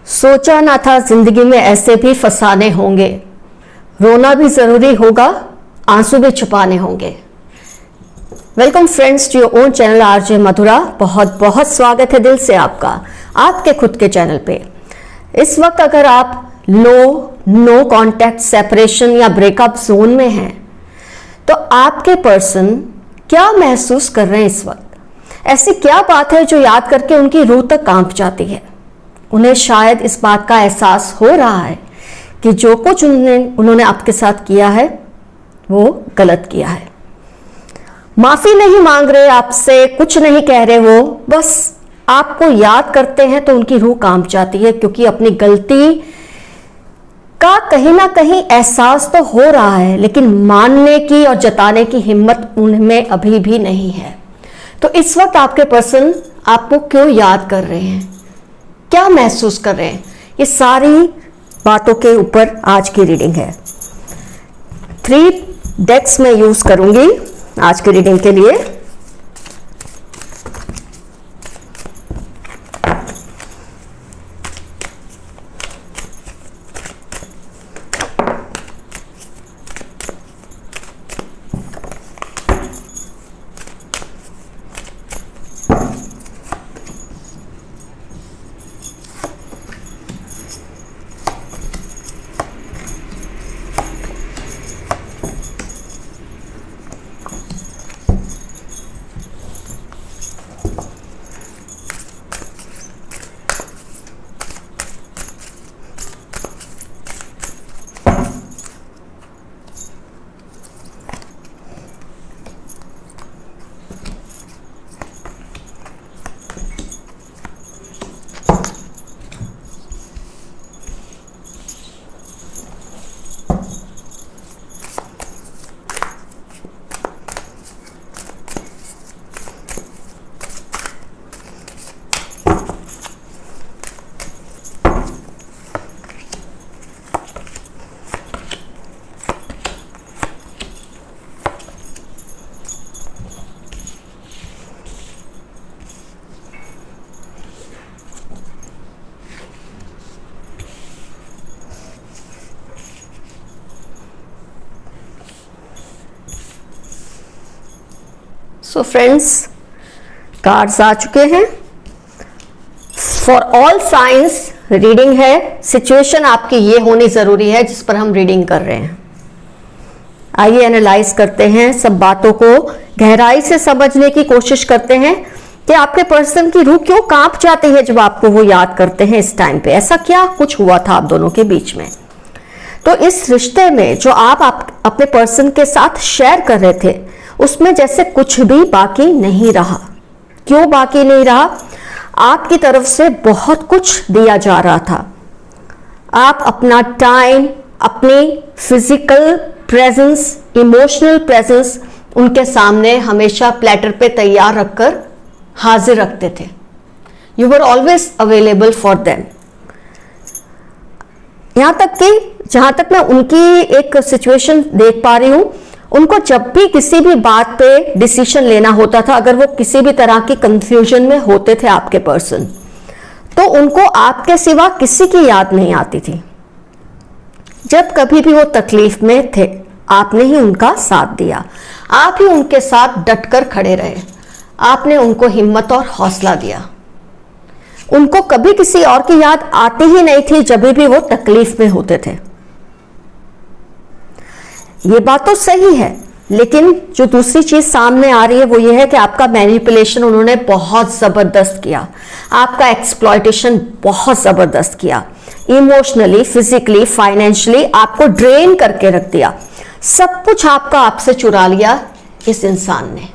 सोचा ना था जिंदगी में ऐसे भी फसाने होंगे, रोना भी जरूरी होगा, आंसू भी छुपाने होंगे। Welcome friends to your own channel RJ Madhura. बहुत बहुत स्वागत है दिल से आपका आपके खुद के चैनल पे। इस वक्त अगर आप नो कांटेक्ट, सेपरेशन या ब्रेकअप जोन में हैं तो आपके पर्सन क्या महसूस कर रहे हैं इस वक्त? ऐसी क्या बात है जो याद करके उनकी रूह तक कांप जाती है? उन्हें शायद इस बात का एहसास हो रहा है कि जो कुछ उन्होंने आपके साथ किया है वो गलत किया है। माफी नहीं मांग रहे आपसे, कुछ नहीं कह रहे, वो बस आपको याद करते हैं तो उनकी रूह कांप जाती है, क्योंकि अपनी गलती का कहीं ना कहीं एहसास तो हो रहा है लेकिन मानने की और जताने की हिम्मत उनमें अभी भी नहीं है। तो इस वक्त आपके पर्सन आपको क्यों याद कर रहे हैं, क्या महसूस कर रहे हैं, ये सारी बातों के ऊपर आज की रीडिंग है। 3 डेक्स में यूज करूंगी आज की रीडिंग के लिए। सो फ्रेंड्स, कार्ड्स आ चुके हैं। फॉर ऑल साइंस रीडिंग है। सिचुएशन आपकी ये होनी जरूरी है जिस पर हम रीडिंग कर रहे हैं। आइए एनालाइज करते हैं, सब बातों को गहराई से समझने की कोशिश करते हैं कि आपके पर्सन की रूह क्यों कांप जाती है जब आपको वो याद करते हैं इस टाइम पे। ऐसा क्या कुछ हुआ था आप दोनों के बीच में? तो इस रिश्ते में जो आप अपने पर्सन के साथ शेयर कर रहे थे उसमें जैसे कुछ भी बाकी नहीं रहा। क्यों बाकी नहीं रहा? आपकी तरफ से बहुत कुछ दिया जा रहा था। आप अपना टाइम, अपनी फिजिकल प्रेजेंस, इमोशनल प्रेजेंस उनके सामने हमेशा प्लेटर पे तैयार रखकर हाजिर रखते थे। You were always available for them. यहां तक कि जहां तक मैं उनकी एक सिचुएशन देख पा रही हूं, उनको जब भी किसी भी बात पे डिसीजन लेना होता था, अगर वो किसी भी तरह की कंफ्यूजन में होते थे आपके पर्सन, तो उनको आपके सिवा किसी की याद नहीं आती थी। जब कभी भी वो तकलीफ में थे आपने ही उनका साथ दिया, आप ही उनके साथ डटकर खड़े रहे, आपने उनको हिम्मत और हौसला दिया। उनको कभी किसी और की याद आती ही नहीं थी जब भी वो तकलीफ में होते थे। ये बात तो सही है, लेकिन जो दूसरी चीज सामने आ रही है वो ये है कि आपका मैनिपुलेशन उन्होंने बहुत जबरदस्त किया, आपका एक्सप्लॉयटेशन बहुत जबरदस्त किया। इमोशनली, फिजिकली, फाइनेंशियली आपको ड्रेन करके रख दिया। सब कुछ आपका आपसे चुरा लिया इस इंसान ने,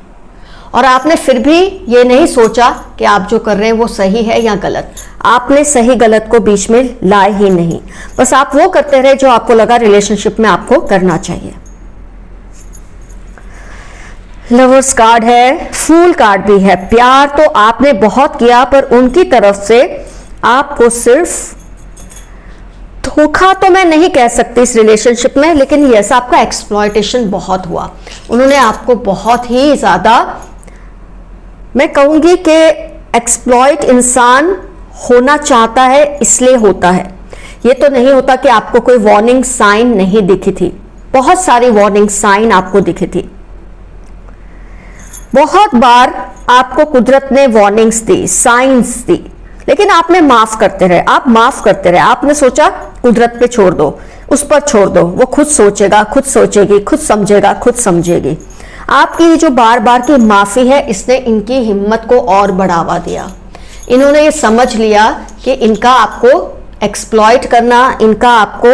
और आपने फिर भी ये नहीं सोचा कि आप जो कर रहे हैं वो सही है या गलत। आपने सही गलत को बीच में लाए ही नहीं, बस आप वो करते रहे जो आपको लगा रिलेशनशिप में आपको करना चाहिए। लवर्स कार्ड है, फूल कार्ड भी है। प्यार तो आपने बहुत किया पर उनकी तरफ से आपको सिर्फ धोखा तो मैं नहीं कह सकती इस रिलेशनशिप में, लेकिन यस आपका एक्सप्लॉयटेशन बहुत हुआ। उन्होंने आपको बहुत ही ज्यादा, मैं कहूंगी कि एक्सप्लॉयट इंसान होना चाहता है इसलिए होता है। ये तो नहीं होता कि आपको कोई वार्निंग साइन नहीं दिखी थी, बहुत सारी वार्निंग साइन आपको दिखी थी। बहुत बार आपको कुदरत ने वार्निंग्स दी, साइंस दी, लेकिन आपने माफ करते रहे, आप माफ करते रहे। आपने सोचा कुदरत पे छोड़ दो, उस पर छोड़ दो, वो खुद सोचेगा, खुद सोचेगी, खुद समझेगा, खुद समझेगी। आपकी जो बार बार की माफी है, इसने इनकी हिम्मत को और बढ़ावा दिया। इन्होंने ये समझ लिया कि इनका आपको एक्सप्लॉइट करना, इनका आपको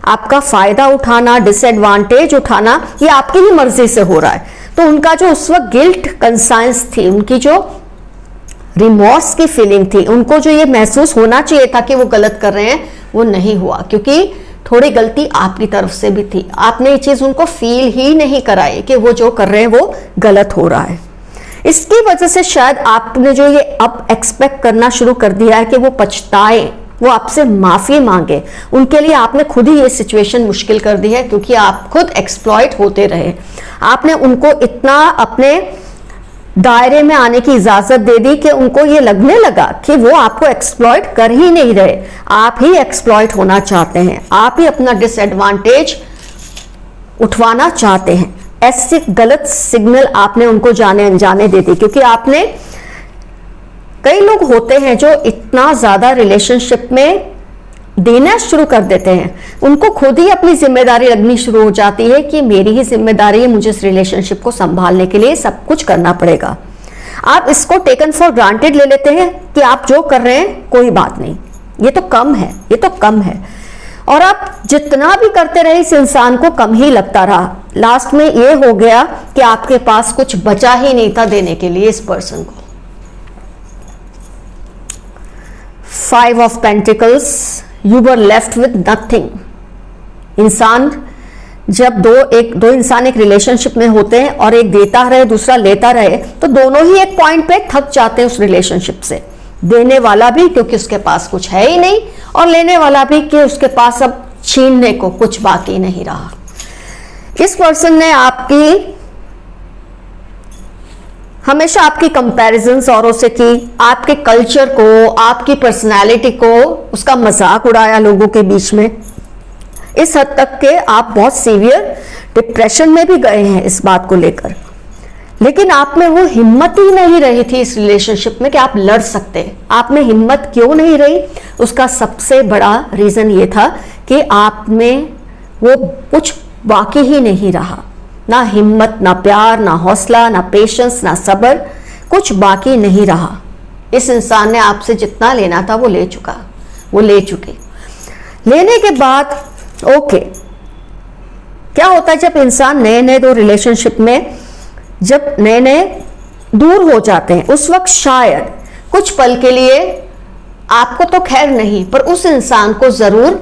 आपका फायदा उठाना, डिसएडवांटेज उठाना, ये आपकी ही मर्जी से हो रहा है। तो उनका जो उस वक्त गिल्ट कंसाइंस थी, उनकी जो रिमोर्स की फीलिंग थी, उनको जो ये महसूस होना चाहिए था कि वो गलत कर रहे हैं, वो नहीं हुआ, क्योंकि थोड़ी गलती आपकी तरफ से भी थी। आपने ये चीज उनको फील ही नहीं कराई कि वो जो कर रहे हैं वो गलत हो रहा है। इसकी वजह से शायद आपने जो ये अब एक्सपेक्ट करना शुरू कर दिया है कि वो पछताए, वो आपसे माफी मांगे, उनके लिए आपने खुद ही ये सिचुएशन मुश्किल कर दी है, क्योंकि आप खुद एक्सप्लॉइट होते रहे। आपने उनको इतना अपने दायरे में आने की इजाजत दे दी कि उनको ये लगने लगा कि वो आपको एक्सप्लॉइट कर ही नहीं रहे, आप ही एक्सप्लॉइट होना चाहते हैं, आप ही अपना डिसएडवांटेज उठवाना चाहते हैं। ऐसे गलत सिग्नल आपने उनको जाने अनजाने दे दी, क्योंकि आपने, कई लोग होते हैं जो इतना ज्यादा रिलेशनशिप में देना शुरू कर देते हैं, उनको खुद ही अपनी जिम्मेदारी लगनी शुरू हो जाती है कि मेरी ही जिम्मेदारी है, मुझे इस रिलेशनशिप को संभालने के लिए सब कुछ करना पड़ेगा। आप इसको टेकन फॉर ग्रांटेड ले लेते हैं कि आप जो कर रहे हैं कोई बात नहीं, ये तो कम है, ये तो कम है, और आप जितना भी करते रहे इस इंसान को कम ही लगता रहा। लास्ट में ये हो गया कि आपके पास कुछ बचा ही नहीं था देने के लिए इस पर्सन को। 5 of Pentacles, you were left with nothing। इंसान जब दो इंसान एक रिलेशनशिप में होते हैं और एक देता रहे दूसरा लेता रहे, तो दोनों ही एक पॉइंट पे थक जाते हैं उस रिलेशनशिप से। देने वाला भी क्योंकि उसके पास कुछ है ही नहीं, और लेने वाला भी कि उसके पास अब छीनने को कुछ बाकी नहीं रहा। इस पर्सन ने हमेशा आपकी कंपैरिजंस औरों से की, आपके कल्चर को, आपकी पर्सनालिटी को, उसका मजाक उड़ाया लोगों के बीच में, इस हद तक के आप बहुत सीवियर डिप्रेशन में भी गए हैं इस बात को लेकर। लेकिन आप में वो हिम्मत ही नहीं रही थी इस रिलेशनशिप में कि आप लड़ सकते। आप में हिम्मत क्यों नहीं रही? उसका सबसे बड़ा रीजन ये था कि आप में वो कुछ बाकी ही नहीं रहा, ना हिम्मत, ना प्यार, ना हौसला, ना पेशेंस, ना सब्र, कुछ बाकी नहीं रहा। इस इंसान ने आपसे जितना लेना था वो ले चुका, वो ले चुके। लेने के बाद ओके, क्या होता है जब इंसान नए नए दो रिलेशनशिप में जब नए नए दूर हो जाते हैं, उस वक्त शायद कुछ पल के लिए आपको तो खैर नहीं, पर उस इंसान को जरूर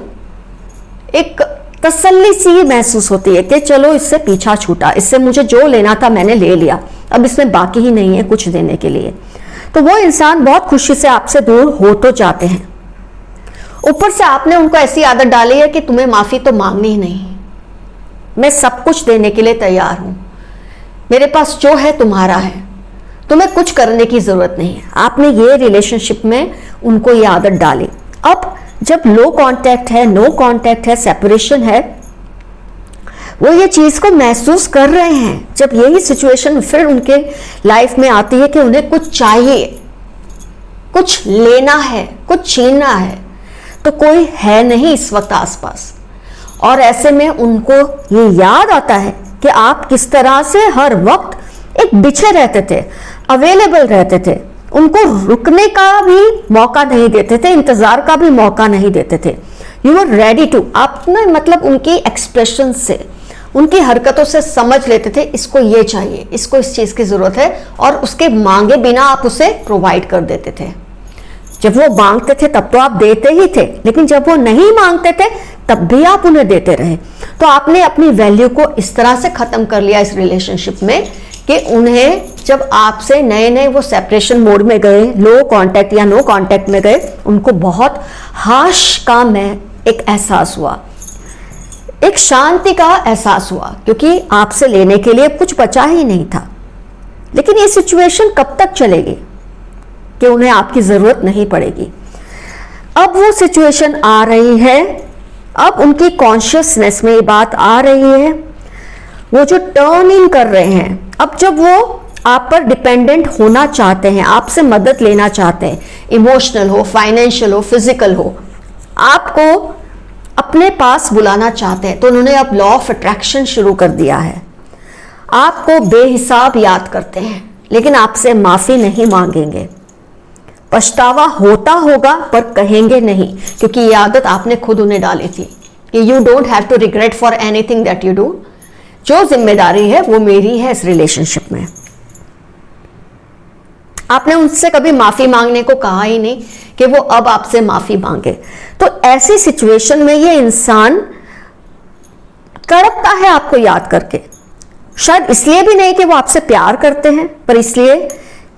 एक तसल्ली सी महसूस होती है कि चलो इससे पीछा छूटा, इससे मुझे जो लेना था मैंने ले लिया, अब इसमें बाकी ही नहीं है कुछ देने के लिए। तो वो इंसान बहुत खुशी से आपसे दूर हो तो जाते हैं। ऊपर से आपने उनको ऐसी आदत डाली है कि तुम्हें माफी तो मांगनी ही नहीं, मैं सब कुछ देने के लिए तैयार हूं, मेरे पास जो है तुम्हारा है, तुम्हें कुछ करने की जरूरत नहीं है। आपने ये रिलेशनशिप में उनको ये आदत डाली। अब जब लो कांटेक्ट है, नो कांटेक्ट है, सेपरेशन है, वो ये चीज को महसूस कर रहे हैं। जब यही सिचुएशन फिर उनके लाइफ में आती है कि उन्हें कुछ चाहिए, कुछ लेना है, कुछ छीनना है, तो कोई है नहीं इस वक्त आसपास, और ऐसे में उनको ये याद आता है कि आप किस तरह से हर वक्त एक बिछे रहते थे, अवेलेबल रहते थे, उनको रुकने का भी मौका नहीं देते थे, इंतजार का भी मौका नहीं देते थे। यू आर रेडी टू, आपने मतलब उनकी एक्सप्रेशन से, उनकी हरकतों से समझ लेते थे इसको ये चाहिए, इसको इस चीज की जरूरत है, और उसके मांगे बिना आप उसे प्रोवाइड कर देते थे। जब वो मांगते थे तब तो आप देते ही थे, लेकिन जब वो नहीं मांगते थे तब भी आप उन्हें देते रहे। तो आपने अपनी वैल्यू को इस तरह से खत्म कर लिया इस रिलेशनशिप में कि उन्हें जब आपसे नए नए वो सेपरेशन मोड में गए, लो कांटेक्ट या नो कांटेक्ट में गए, उनको बहुत हार्श का एक एहसास हुआ, एक शांति का एहसास हुआ, क्योंकि आपसे लेने के लिए कुछ बचा ही नहीं था। लेकिन ये सिचुएशन कब तक चलेगी कि उन्हें आपकी जरूरत नहीं पड़ेगी? अब वो सिचुएशन आ रही है, अब उनकी कॉन्शियसनेस में ये बात आ रही है, वो जो टर्न इन कर रहे हैं, अब जब वो आप पर डिपेंडेंट होना चाहते हैं, आपसे मदद लेना चाहते हैं, इमोशनल हो, फाइनेंशियल हो, फिजिकल हो, आपको अपने पास बुलाना चाहते हैं, तो उन्होंने अब लॉ ऑफ अट्रैक्शन शुरू कर दिया है। आपको बेहिसाब याद करते हैं, लेकिन आपसे माफी नहीं मांगेंगे। पछतावा होता होगा पर कहेंगे नहीं, क्योंकि ये आदत आपने खुद उन्हें डाली थी कि you don't have to regret for anything that you do. जो जिम्मेदारी है वो मेरी है इस रिलेशनशिप में। आपने उनसे कभी माफी मांगने को कहा ही नहीं कि वो अब आपसे माफी मांगे। तो ऐसी सिचुएशन में ये इंसान तड़पता है आपको याद करके, शायद इसलिए भी नहीं कि वो आपसे प्यार करते हैं, पर इसलिए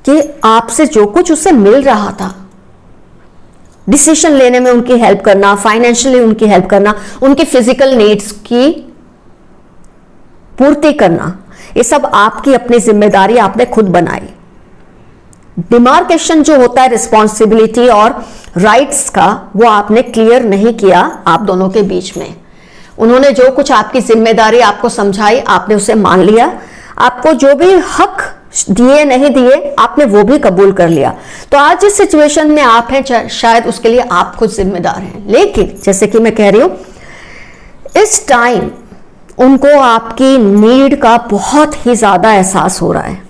कि आपसे जो कुछ उसे मिल रहा था, डिसीजन लेने में उनकी हेल्प करना, फाइनेंशियली उनकी हेल्प करना, उनकी फिजिकल नीड्स की पूर्ति करना, ये सब आपकी अपनी जिम्मेदारी आपने खुद बनाई। डिमार्केशन जो होता है रिस्पॉन्सिबिलिटी और राइट्स का, वो आपने क्लियर नहीं किया आप दोनों के बीच में। उन्होंने जो कुछ आपकी जिम्मेदारी आपको समझाई, आपने उसे मान लिया। आपको जो भी हक दिए नहीं दिए, आपने वो भी कबूल कर लिया। तो आज जिस सिचुएशन में आप हैं, शायद उसके लिए आप खुद जिम्मेदार हैं। लेकिन जैसे कि मैं कह रही हूं, इस टाइम उनको आपकी नीड का बहुत ही ज्यादा एहसास हो रहा है।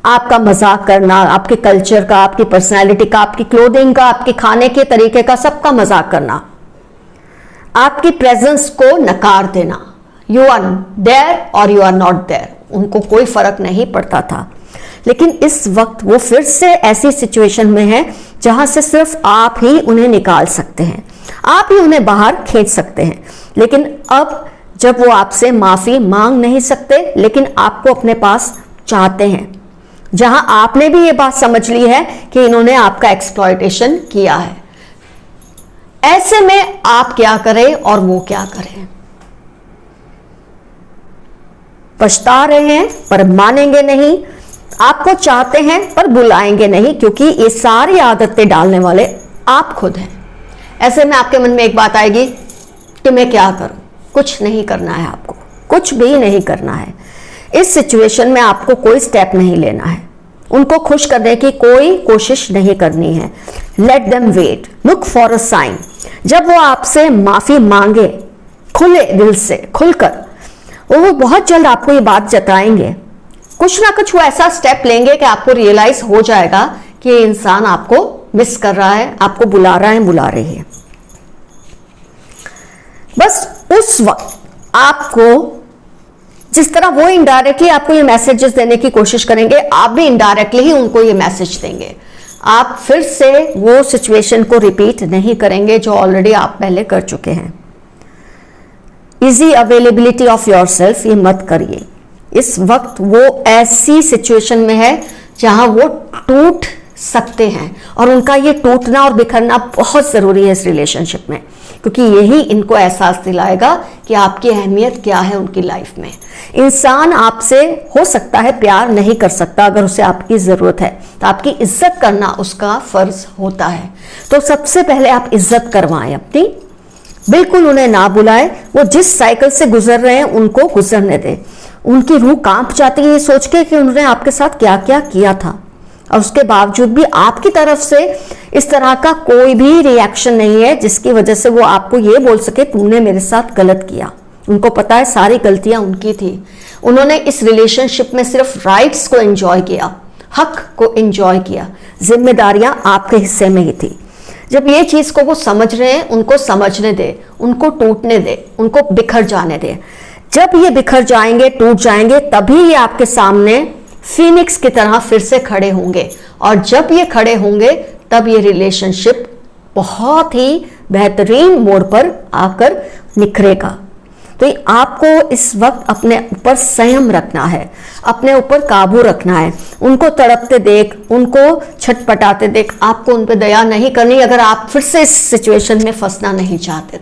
आपका मजाक करना, आपके कल्चर का, आपकी पर्सनैलिटी का, आपकी क्लोथिंग का, आपके खाने के तरीके का, सबका मजाक करना, आपकी प्रेजेंस को नकार देना। यू आर देयर और यू आर नॉट देयर, उनको कोई फर्क नहीं पड़ता था। लेकिन इस वक्त वो फिर से ऐसी सिचुएशन में है जहां से सिर्फ आप ही उन्हें निकाल सकते हैं, आप ही उन्हें बाहर खींच सकते हैं। लेकिन अब जब वो आपसे माफी मांग नहीं सकते, लेकिन आपको अपने पास चाहते हैं, जहां आपने भी ये बात समझ ली है कि इन्होंने आपका एक्सप्लॉयटेशन किया है, ऐसे में आप क्या करें और वो क्या करें? पछता रहे हैं पर मानेंगे नहीं, आपको चाहते हैं पर बुलाएंगे नहीं, क्योंकि ये सारी आदतें डालने वाले आप खुद हैं। ऐसे में आपके मन में एक बात आएगी कि मैं क्या करूं? कुछ नहीं करना है, आपको कुछ भी नहीं करना है। इस सिचुएशन में आपको कोई स्टेप नहीं लेना है, उनको खुश करने की कोई कोशिश नहीं करनी है। Let them wait, look for a sign. जब वो आपसे माफी मांगे खुले दिल से, खुलकर, वो बहुत जल्द आपको ये बात जताएंगे। कुछ ना कुछ वो ऐसा स्टेप लेंगे कि आपको रियलाइज हो जाएगा कि ये इंसान आपको मिस कर रहा है, आपको बुला रहा है, बुला रही है। बस उस वक्त आपको, जिस तरह वो इनडायरेक्टली आपको ये मैसेजेस देने की कोशिश करेंगे, आप भी इनडायरेक्टली ही उनको ये मैसेज देंगे। आप फिर से वो सिचुएशन को रिपीट नहीं करेंगे जो ऑलरेडी आप पहले कर चुके हैं। इजी अवेलेबिलिटी ऑफ योरसेल्फ ये मत करिए। इस वक्त वो ऐसी सिचुएशन में है जहां वो टूट सकते हैं, और उनका ये टूटना और बिखरना बहुत जरूरी है इस रिलेशनशिप में, क्योंकि यही इनको एहसास दिलाएगा कि आपकी अहमियत क्या है उनकी लाइफ में। इंसान आपसे हो सकता है प्यार नहीं कर सकता, अगर उसे आपकी जरूरत है तो आपकी इज्जत करना उसका फर्ज होता है। तो सबसे पहले आप इज्जत करवाएं अपनी, बिल्कुल उन्हें ना बुलाएं। वो जिस साइकिल से गुजर रहे हैं उनको गुजरने दें। उनकी रूह कांप जाती है ये सोच के कि उन्होंने आपके साथ क्या क्या किया था, और उसके बावजूद भी आपकी तरफ से इस तरह का कोई भी रिएक्शन नहीं है जिसकी वजह से वो आपको ये बोल सके तुमने मेरे साथ गलत किया। उनको पता है सारी गलतियां उनकी थी। उन्होंने इस रिलेशनशिप में सिर्फ राइट्स को एंजॉय किया, हक को एंजॉय किया, जिम्मेदारियां आपके हिस्से में ही थी। जब ये चीज को वो समझ रहे हैं, उनको समझने दे, उनको टूटने दे, उनको बिखर जाने दे। जब ये बिखर जाएंगे, टूट जाएंगे, तभी ये आपके सामने फीनिक्स की तरह फिर से खड़े होंगे, और जब ये खड़े होंगे तब ये रिलेशनशिप बहुत ही बेहतरीन मोड़ पर आकर निखरेगा। तो ये आपको इस वक्त अपने ऊपर संयम रखना है, अपने ऊपर काबू रखना है। उनको तड़पते देख, उनको छटपटाते देख, आपको उन पर दया नहीं करनी अगर आप फिर से इस सिचुएशन में फंसना नहीं चाहते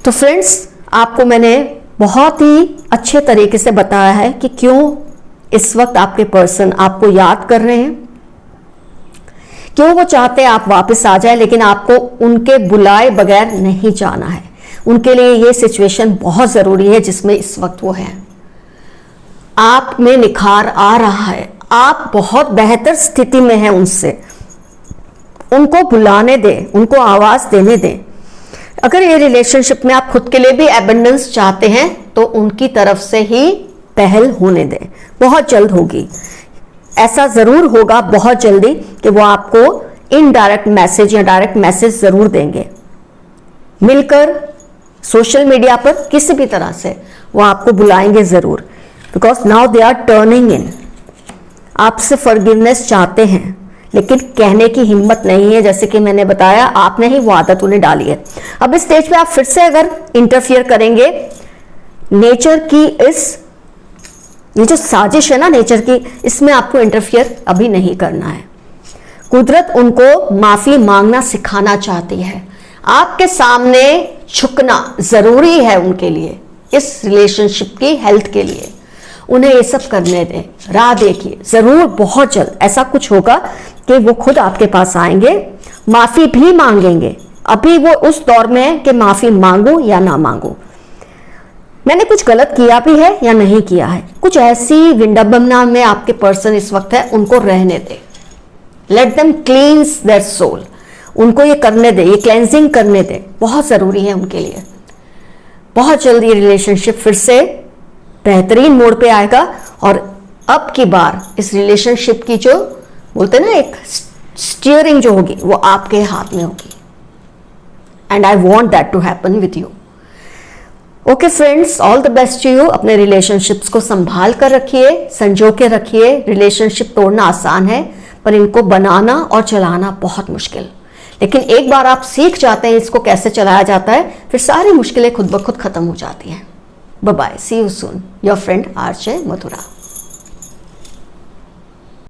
तो फ्रेंड्स, आपको मैंने बहुत ही अच्छे तरीके से बताया है कि क्यों इस वक्त आपके पर्सन आपको याद कर रहे हैं, क्यों वो चाहते हैं आप वापस आ जाए, लेकिन आपको उनके बुलाए बगैर नहीं जाना है। उनके लिए ये सिचुएशन बहुत जरूरी है जिसमें इस वक्त वो है। आप में निखार आ रहा है, आप बहुत बेहतर स्थिति में हैं उनसे। उनको बुलाने दें, उनको आवाज देने दें। अगर ये रिलेशनशिप में आप खुद के लिए भी एबंडेंस चाहते हैं तो उनकी तरफ से ही पहल होने दें। बहुत जल्द होगी, ऐसा जरूर होगा बहुत जल्दी कि वो आपको इनडायरेक्ट मैसेज या डायरेक्ट मैसेज जरूर देंगे। मिलकर सोशल मीडिया पर किसी भी तरह से वो आपको बुलाएंगे जरूर, because now they are turning in. आपसे फॉरगिवनेस चाहते हैं लेकिन कहने की हिम्मत नहीं है, जैसे कि मैंने बताया आपने ही वो आदत उन्हें डाली है। अब इस स्टेज पे आप फिर से अगर इंटरफियर करेंगे, नेचर की ये जो साजिश है ना नेचर की, इसमें आपको इंटरफियर अभी नहीं करना है। कुदरत उनको माफी मांगना सिखाना चाहती है। आपके सामने झुकना जरूरी है उनके लिए, इस रिलेशनशिप की हेल्थ के लिए। उन्हें ये सब करने दें, राह देखिए, जरूर बहुत जल्द ऐसा कुछ होगा कि वो खुद आपके पास आएंगे, माफी भी मांगेंगे। अभी वो उस दौर में है कि माफी मांगू या ना मांगू, मैंने कुछ गलत किया भी है या नहीं किया है। कुछ ऐसी विडंबना में आपके पर्सन इस वक्त है, उनको रहने दे। Let them cleanse their soul. उनको ये करने दे, ये क्लेंजिंग करने दे, बहुत जरूरी है उनके लिए। बहुत जल्दी रिलेशनशिप फिर से बेहतरीन मोड़ पे आएगा और अब की बार इस रिलेशनशिप की जो बोलते हैं ना एक स्टीयरिंग जो होगी वो आपके हाथ में होगी। And I want that to happen with you. Okay friends, all the best to you. अपने रिलेशनशिप्स को संभाल कर रखिए, संजो के रखिए। रिलेशनशिप तोड़ना आसान है पर इनको बनाना और चलाना बहुत मुश्किल। लेकिन एक बार आप सीख जाते हैं इसको कैसे चलाया जाता है, फिर सारी मुश्किलें खुद ब खुद खत्म हो जाती हैं। Bye bye, see you soon, your friend RJ Mathura.